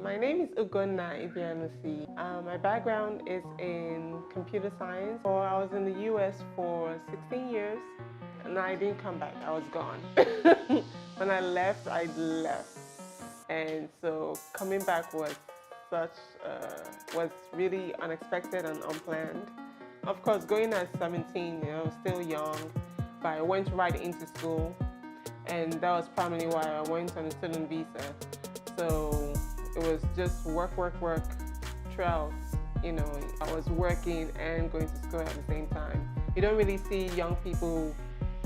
My name is Ugonna Ibeanusi. My background is in computer science. I was in the US for 16 years and I didn't come back. I was gone. When I left, I left. And so coming back was really unexpected and unplanned. Of course, going at 17, I was still young, but I went right into school. And that was primarily why I went on a student visa. So it was just work throughout. I was working and going to school at the same time. You don't really see young people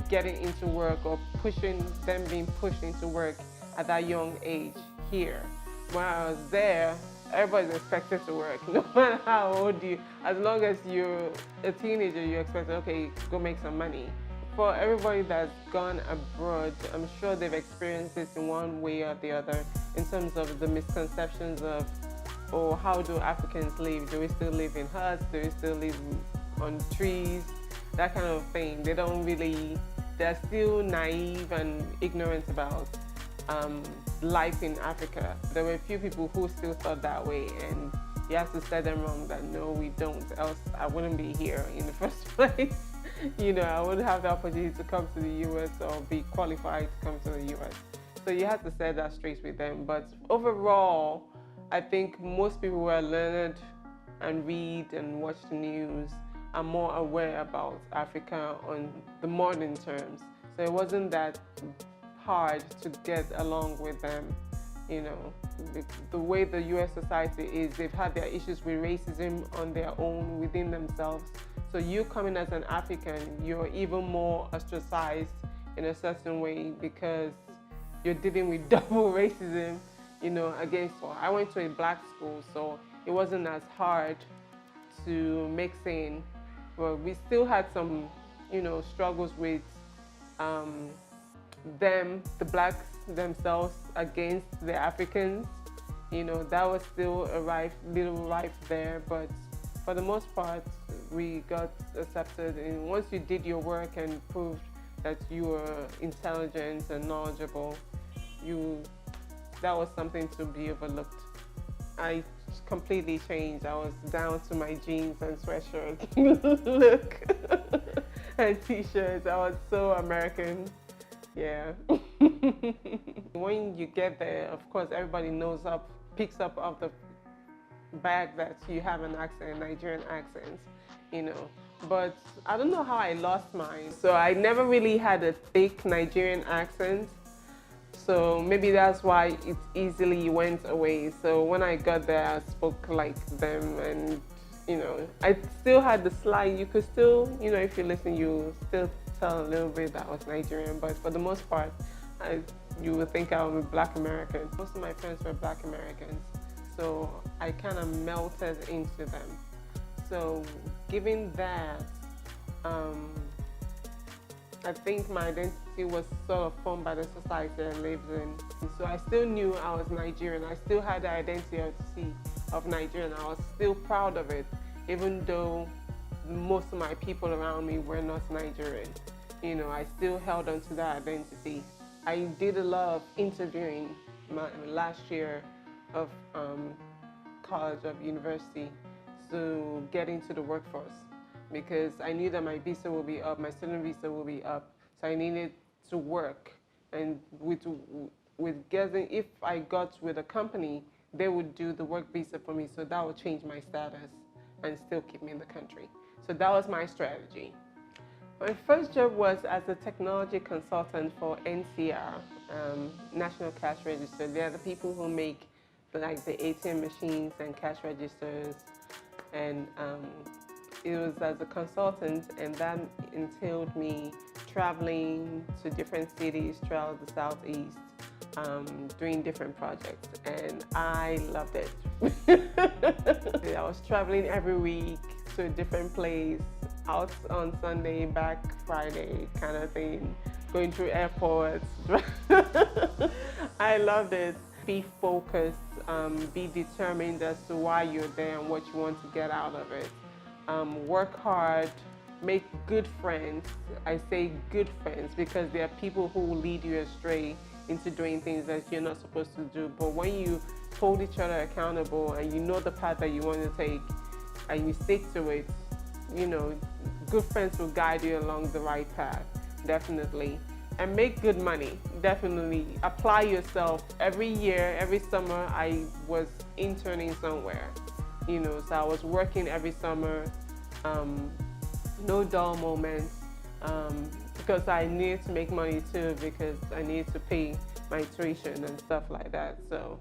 getting into work or being pushed into work at that young age here. When I was there, everybody's expected to work, no matter how old you. As long as you're a teenager, you're expected, okay, go make some money. For everybody that's gone abroad, I'm sure they've experienced this in one way or the other in terms of the misconceptions of, oh, how do Africans live? Do we still live in huts? Do we still live on trees? That kind of thing. They're still naive and ignorant about life in Africa. There were a few people who still thought that way, and you have to set them wrong that no, we don't, else I wouldn't be here in the first place. I wouldn't have the opportunity to come to the US or be qualified to come to the US. So you have to set that straight with them. But overall, I think most people who are learned and read and watch the news are more aware about Africa on the modern terms. So it wasn't that hard to get along with them. The way the US society is, they've had their issues with racism on their own within themselves. So you coming as an African, you're even more ostracized in a certain way because you're dealing with double racism, I went to a black school, so it wasn't as hard to mix in. But we still had some, struggles with the blacks themselves against the Africans. That was still a little rife there, but for the most part, we got accepted. And once you did your work and proved that you were intelligent and knowledgeable, that was something to be overlooked. I completely changed. I was down to my jeans and sweatshirt look and t-shirts. I was so American. Yeah. When you get there, of course, everybody picks up off the bag that you have an accent, Nigerian accent, But I don't know how I lost mine. So I never really had a thick Nigerian accent. So maybe that's why it easily went away. So when I got there, I spoke like them, and I still had the slight. You could still, if you listen, you still tell a little bit that I was Nigerian, but for the most part, you would think I was a Black American. Most of my friends were Black Americans, so I kind of melted into them. So given that, I think my identity was sort of formed by the society I lived in. So I still knew I was Nigerian. I still had the identity of Nigerian. I was still proud of it, even though most of my people around me were not Nigerian. I still held on to that identity. I did a lot of interviewing my last year of college, of university, to get into the workforce, because I knew that my visa will be up, my student visa will be up, so I needed to work. And if I got with a company, they would do the work visa for me, so that would change my status and still keep me in the country. So that was my strategy. My first job was as a technology consultant for NCR, National Cash Register. They are the people who make the ATM machines and cash registers. And it was as a consultant, and that entailed me traveling to different cities throughout the Southeast, doing different projects, and I loved it. I was traveling every week to a different place, out on Sunday, back Friday kind of thing, going through airports. I loved it. Be focused, be determined as to why you're there and what you want to get out of it. Work hard, make good friends. I say good friends because there are people who will lead you astray into doing things that you're not supposed to do. But when you hold each other accountable and you know the path that you want to take and you stick to it, you know, good friends will guide you along the right path, definitely. And make good money, definitely. Apply yourself. Every year, every summer, I was interning somewhere, you know, so I was working every summer, no dull moments, because I needed to make money too, because I needed to pay my tuition and stuff like that. So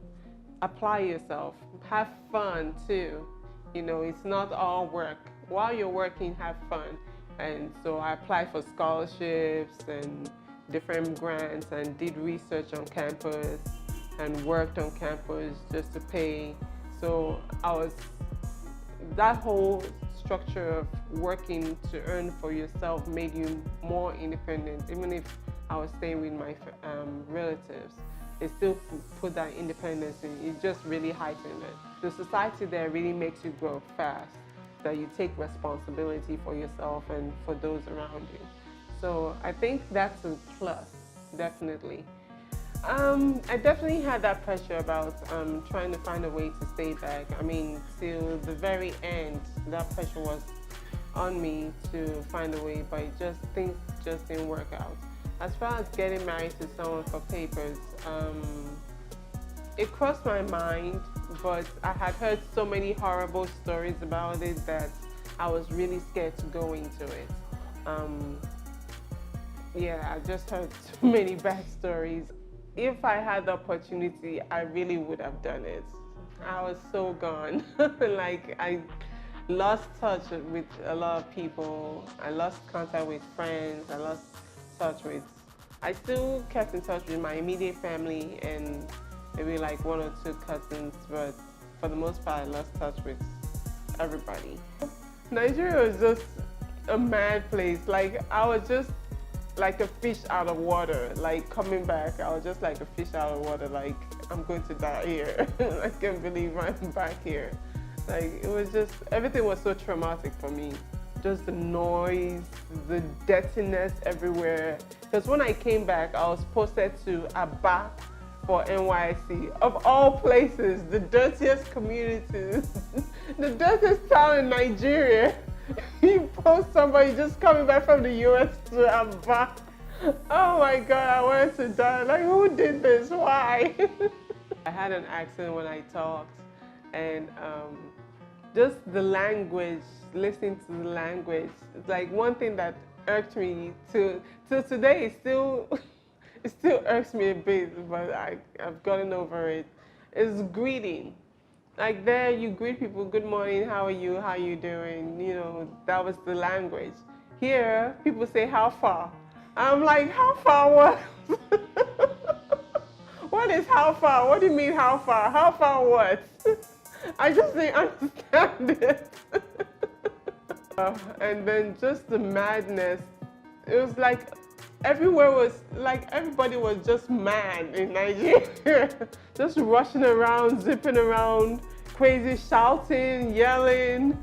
apply yourself, have fun too. You know, it's not all work. While you're working, have fun. And so I applied for scholarships and different grants and did research on campus and worked on campus just to pay. So that whole structure of working to earn for yourself made you more independent. Even if I was staying with my relatives, it still put that independence in. It just really heightened it. The society there really makes you grow fast, that you take responsibility for yourself and for those around you. So I think that's a plus, definitely. I definitely had that pressure about trying to find a way to stay back. I mean, till the very end, that pressure was on me to find a way, but things just didn't work out. As far as getting married to someone for papers, it crossed my mind, but I had heard so many horrible stories about it that I was really scared to go into it. Yeah, I just heard so many bad stories. If I had the opportunity, I really would have done it. I was so gone. Like, I lost touch with a lot of people. I lost contact with friends. I still kept in touch with my immediate family and maybe like 1 or 2 cousins, but for the most part, I lost touch with everybody. Nigeria was just a mad place. Like, I was just like a fish out of water. Like, coming back, I was just like a fish out of water. Like, I'm going to die here. I can't believe I'm back here. Like, it was just, everything was so traumatic for me. Just the noise, the dirtiness everywhere. Because when I came back, I was posted to Aba for NYC. Of all places, the dirtiest communities, the dirtiest town in Nigeria. You post somebody just coming back from the US to Aba. Oh my God, I wanted to die. Like, who did this? Why? I had an accent when I talked, and just the language, listening to the language, it's like one thing that irked me to today. It still irks me a bit, but I've gotten over it. Is greeting. Like, there you greet people, good morning, how are you, how you doing? You know, that was the language. Here, people say, how far? I'm like, how far what? What is how far? What do you mean how far? How far what? I just didn't understand it. And then just the madness. It was like everywhere was like everybody was just mad in Nigeria. Just rushing around, zipping around, crazy, shouting, yelling.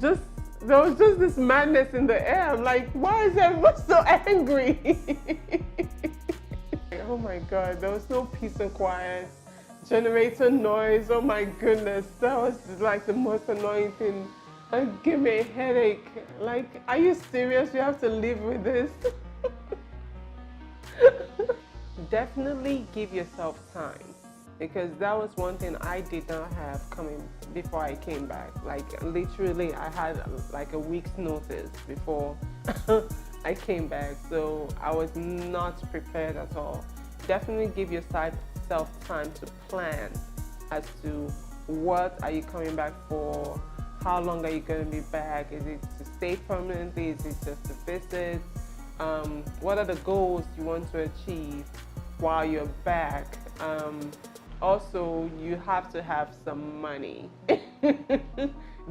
There was just this madness in the air. I'm like, why is everyone so angry? Oh my God, there was no peace and quiet. Generator noise, oh my goodness, that was like the most annoying thing. Like, give me a headache. Like, are you serious? You have to live with this? Definitely give yourself time, because that was one thing I did not have coming before I came back. Like, literally, I had like a week's notice before I came back, so I was not prepared at all. Definitely give yourself time to plan as to what are you coming back for, how long are you going to be back, is it to stay permanently, is it just to visit, what are the goals you want to achieve while you're back. Also, you have to have some money.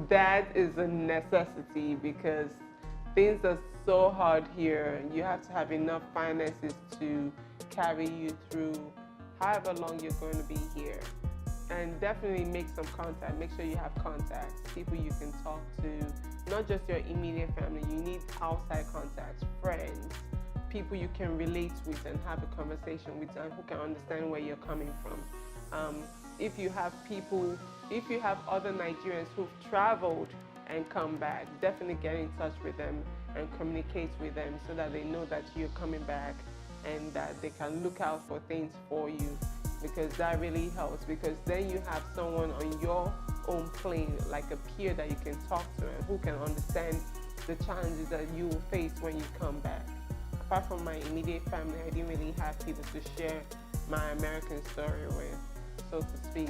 That is a necessity, because things are so hard here. You have to have enough finances to carry you through however long you're going to be here. And definitely make some contact. Make sure you have contacts, people you can talk to, not just your immediate family. You need outside contacts, friends, people you can relate with and have a conversation with, and who can understand where you're coming from. If you have other Nigerians who've traveled and come back, definitely get in touch with them and communicate with them so that they know that you're coming back and that they can look out for things for you, because that really helps, because then you have someone on your own plane, like a peer that you can talk to and who can understand the challenges that you will face when you come back. Apart from my immediate family, I didn't really have people to share my American story with, so to speak.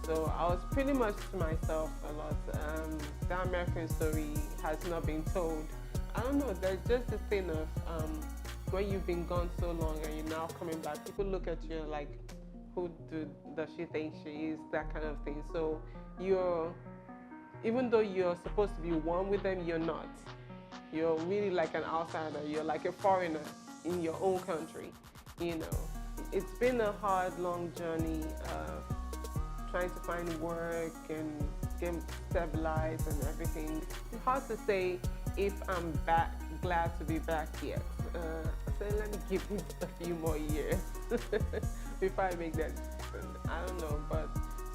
So I was pretty much to myself a lot. The American story has not been told. I don't know, there's just a thing of when you've been gone so long and you're now coming back, people look at you like, who does she think she is, that kind of thing. So even though you're supposed to be one with them, you're not. You're really like an outsider. You're like a foreigner in your own country, you know. It's been a hard, long journey trying to find work and get stabilized and everything. It's hard to say if I'm glad to be back yet. So let me give it a few more years before I make that decision. I don't know, but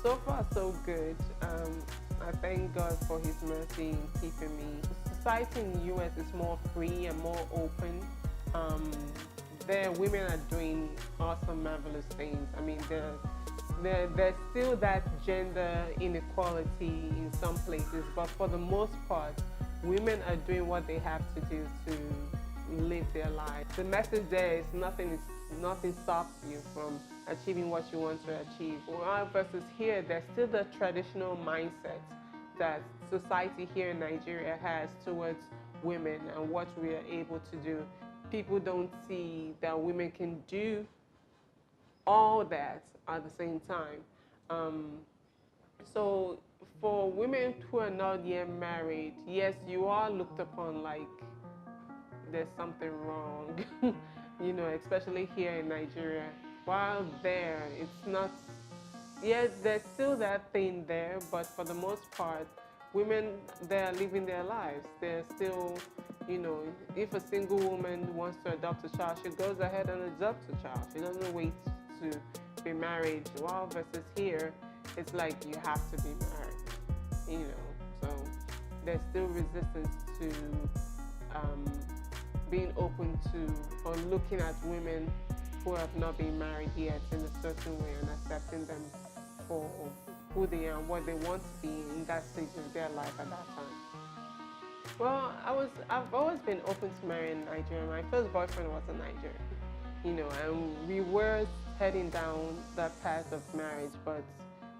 so far so good. I thank God for His mercy in keeping me. Society in the U.S. is more free and more open. There, women are doing awesome, marvelous things. I mean, there's still that gender inequality in some places, but for the most part, women are doing what they have to do to live their life. The message there is nothing stops you from achieving what you want to achieve. Versus here, there's still the traditional mindset that society here in Nigeria has towards women and what we are able to do. People don't see that women can do all that at the same time. So for women who are not yet married, yes, you are looked upon like there's something wrong, you know, especially here in Nigeria. While there, it's not, yeah, there's still that thing there, but for the most part, women, they're living their lives. They're still, you know, if a single woman wants to adopt a child, she goes ahead and adopts a child. She doesn't wait to be married. While versus here, it's like you have to be married, you know. So there's still resistance to being open to or looking at women who have not been married yet in a certain way and accepting them for who they are and what they want to be in that stage of their life at that time. Well, I've always been open to marrying a Nigerian. My first boyfriend was a Nigerian, you know, and we were heading down that path of marriage, but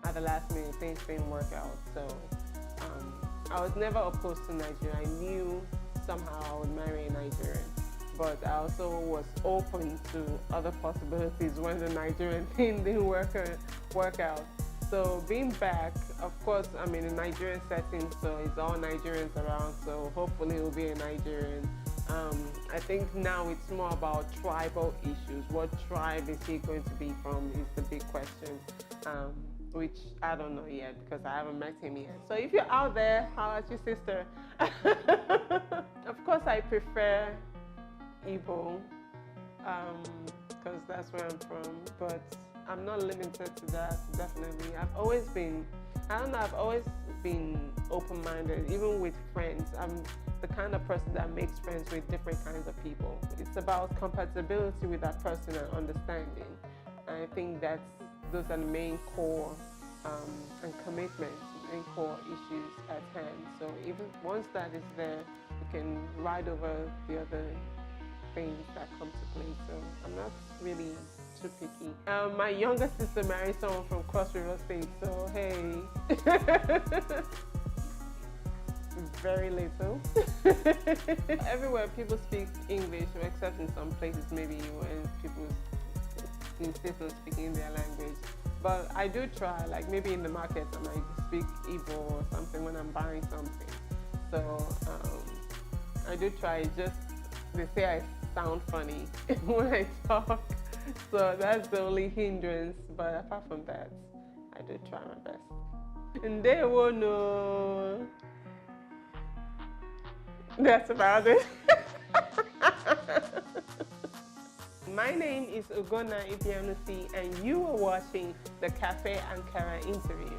at the last minute things didn't work out. So I was never opposed to Nigeria. I knew somehow I would marry a Nigerian, but I also was open to other possibilities when the Nigerian thing didn't work out. So being back, of course, I'm in a Nigerian setting, so it's all Nigerians around, so hopefully it will be a Nigerian. I think now it's more about tribal issues. What tribe is he going to be from is the big question, which I don't know yet because I haven't met him yet. So if you're out there, how about your sister? Of course, I prefer Igbo because that's where I'm from, but I'm not limited to that, definitely. I've always been open-minded, even with friends. I'm the kind of person that makes friends with different kinds of people. It's about compatibility with that person and understanding. And I think those are the main core and commitment, main core issues at hand. So even once that is there, you can ride over the other things that come to play. So I'm not really too picky. My younger sister married someone from Cross River State, so hey. Very little. Everywhere people speak English, except in some places maybe when people insist on speaking their language. But I do try, like maybe in the market I might speak Igbo or something when I'm buying something. So I do try, just they say I sound funny when I talk. So that's the only hindrance, but apart from that, I do try my best. And they will know. That's about it. My name is Ugonna Ibeanusi, and you are watching the Kafe Ankara Interview.